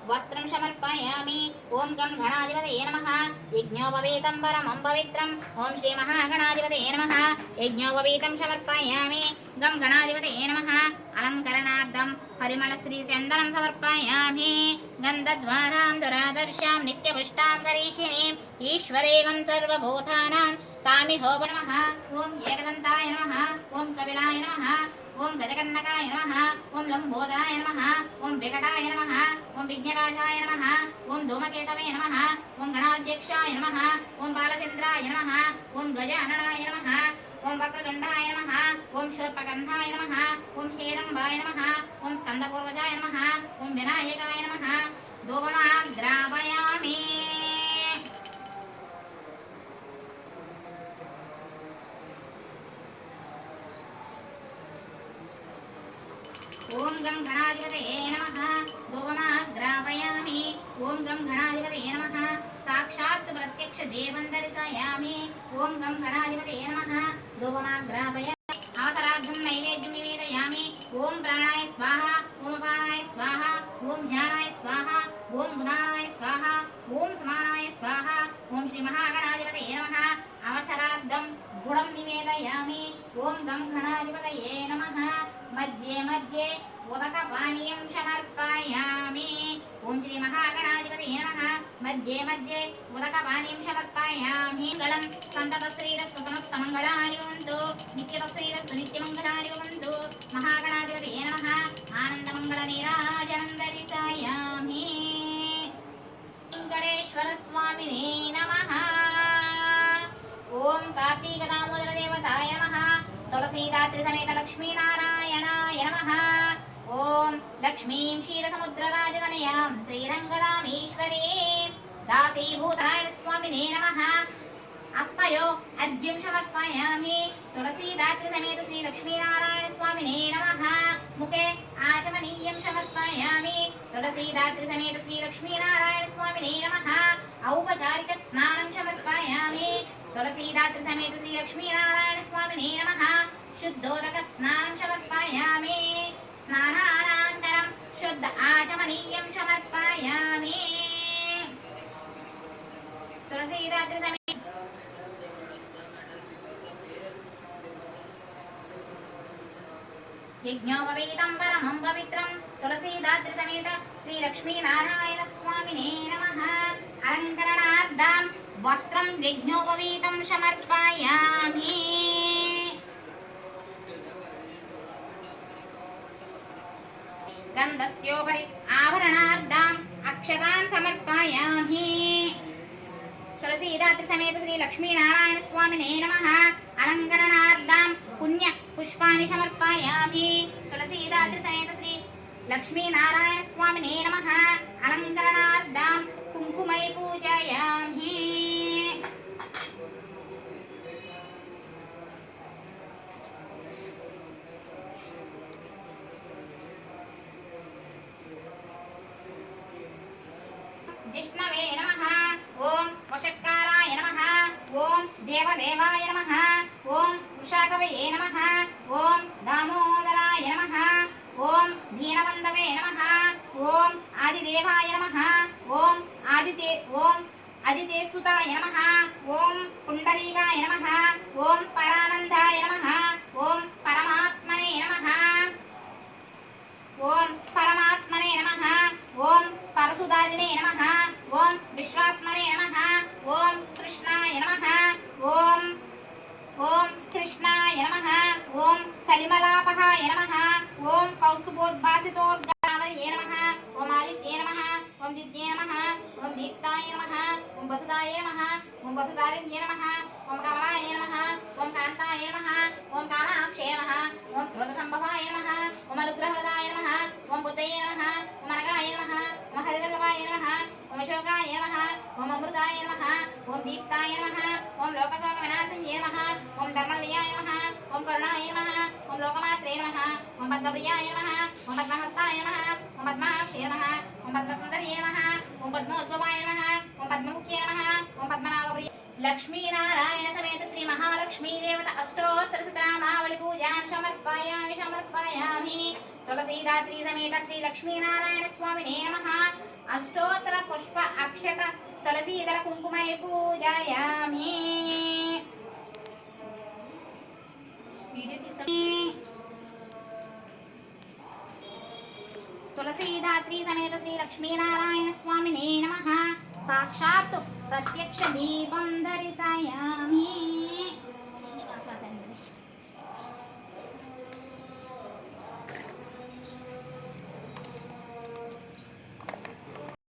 वस्त्रं समर्पयामि। ओम गं गणाधिपतये नमः। यज्ञोपवीतं परमं पवित्रम् ओम श्री महागणाधिपतये नमः। यज्ञोपवीतं समर्पयामि। गं गणाधिपतये नमः। अलङ्करणार्थं परिमलश्रीचन्दनं समर्पयामि। गन्धद्वारां दुरादर्शां नित्यपुष्टां करिष्यिणीम् ईश्वरेगं सर्वभूतानां तामिहोप नमः। ओम एकदन्ताय नमः। ओम कपिलाय नमः। ओम गजकर्णकाय नमः। ओम लंबोदराय नमः। ओम विकटाय नमः। ओम विघ्नराजाय नमः। ओम धूमकेतवे नमः। ओम गणाध्यक्षाय नमः। ओम बालचन्द्राय नमः। ओम गजाननाय नमः। ओम वक्रतुण्डाय नमः। ओम शूर्पकर्णाय नमः। ओम हेरम्बाय नमः। ओम स्कन्दपूर्वजाय नमः। ओम विनायकाय नमः। धूपमाग्रापयामि। ओम गं गणाधिपतये नमः। धूपमाग्रापयामि। ओम गं गणाधिपतये नमः। साक्षात् प्रत्यक्ष देवं दर्शयामि। ओम गं गणाधिपतये नमः। धूपमाग्रापयामि। अवसरार्थं नैवेद्यं निवेदयामि। ओम प्राणाय स्वाहा। ओम अपानाय स्वाहा। ओम ध्यानाय स्वाहा। ओम उदानाय स्वाहा। ओम समानाय स्वाहा। ओम श्री महागणाधिपतये नमः। अवसरार्थं गुडं निवेदयामि। ओम गं गणाधिपतये नमः। मध्ये मध्ये उदकपानीयं समर्पयामि। ओम श्री महागणाधिपतये नमः। मध्ये मध्ये उदकपानीयं समर्पयामि। गलं सन्ततश्रीरस्तु समस्तमङ्गलानि भवन्तु। नित्यतश्रीरस्तु नित्यमङ्गलानि भवन्तु। महागणाधिपतये नमः। आनन्दमङ्गलनीराजनं दर्शयामि। वेङ्कटेश्वरस्वामिने नमः। ओम कार्तीकदामोदर देवताय नमः। तुलसीदात्री समेत लक्ष्मीनारायणाय नमः। ओम लक्ष्मीं क्षीरसमुद्रराजतनयां श्रीरङ्गदामीश्वरीं दासीभूतनारायण स्वामिने नमः। अस्तयो अद्युं समर्पयामि। तुलसीदात्री समेत श्री लक्ष्मीनारायण स्वामिने नमः। मुखे आचमनीयं समर्पयामि। तुलसीदात्री समेत श्री लक्ष्मीनारायण स्वामिने नमः। औपचारिक स्नानं समर्पयामि। तुलसीदात्री समेत श्री लक्ष्मीनारायण स्वामिने नमः। शुद्धोदक स्नानं समर्पयामि। स्नानानन्तरं शुद्ध आचमनीयं समर्पयामि। तुलसीदात्री समेत यज्ञोपवीतं परमं पवित्रं तुलसीदात्री समेत श्री लक्ष्मीनारायण स्वामिने नमः। अलङ्करणार्थं वस्त्रं यज्ञोपवीतं समर्पयामि। गन्धस्योपरि आभरणार्थम् अक्षतान् समर्पयामि। तुलसीदात्री समेत श्री लक्ष्मीनारायण स्वामिने नमः। अलङ्करणार्थं पुण्य पुष्पाणि समर्पयामि। तुलसीदात्री समेत श्री लक्ष्मीनारायण स्वामिने नमः। अलङ्करणार्थं कुङ्कुमै पूजयामि। जिष्णवे नमः। ओम वषट्काराय नमः। ओम देवदेवाय नमः। ओम वृषाकवये नमः। ओम दामोदराय नमः। ओम दीनबन्धवे नमः। ओम आदिदेवाय नमः। ओम आदितेसुताय नमः। ओम पुण्डरीकाय नमः। ओम परानन्दाय नमः। ओम परमात्मने नमः। ओम परमात्मने नमः। ओम परशुदारिणे नमः। ओम विश्वात्मने नमः। ओम कृष्णाय नमः। ओम कृष्णाय नमः। ओम कलिमलापहाय नमः। ओम कौस्तुभोद्भासितोर्गावये नमः। ओम आदित्ये नमः। ओम दित्ये नमः। ओम दीप्ताय नमः। ओम वसुदाय नमः। ओम वसुदारिण्ये नमः। ओम कमलाय नमः। ओम कान्ताय नमः। ओम कामाक्षे नमः। ओम क्रोधसम्भवाय नमः। ओम अनुग्रहप्रदाय नमः। ओम बुद्धये नमः। ओम अनगाय नमः। ओम हरिवल्लभाय नमः। ओम अशोकाय नमः। ओम अमृताय नमः। ओम दीप्ताय नमः। ओम लोकशोकविनाशिन्ये नमः। ओम धर्मव्रियाय नमः। ओम करुणाय नमः। ओम लोकमात्रे नमः। ओम पद्मप्रियाय नमः। ओम पद्महस्ताय नमः। ओम पद्माक्षे नमः। ओम पद्मसुन्दर्ये नमः। ओम पद्मोद्भवाय नमः। ओम पद्ममुख्ये नमः। ओम पद्मनाभप्रिय लक्ष्मीनारायण समेत श्री महालक्ष्मी देवता अष्टोत्तर शतनामावली पूजां समर्पयामि। तुलसीदात्री समेत श्री लक्ष्मीनारायण स्वामिने नमः। अष्टोत्तर पुष्प अक्षत तुलसीदल कुंकुमै पूजयामि तुलसीदात्री समेत श्री लक्ष्मीनारायण स्वामिने नमः साक्षात् प्रत्यक्ष दीपं दर्शयामि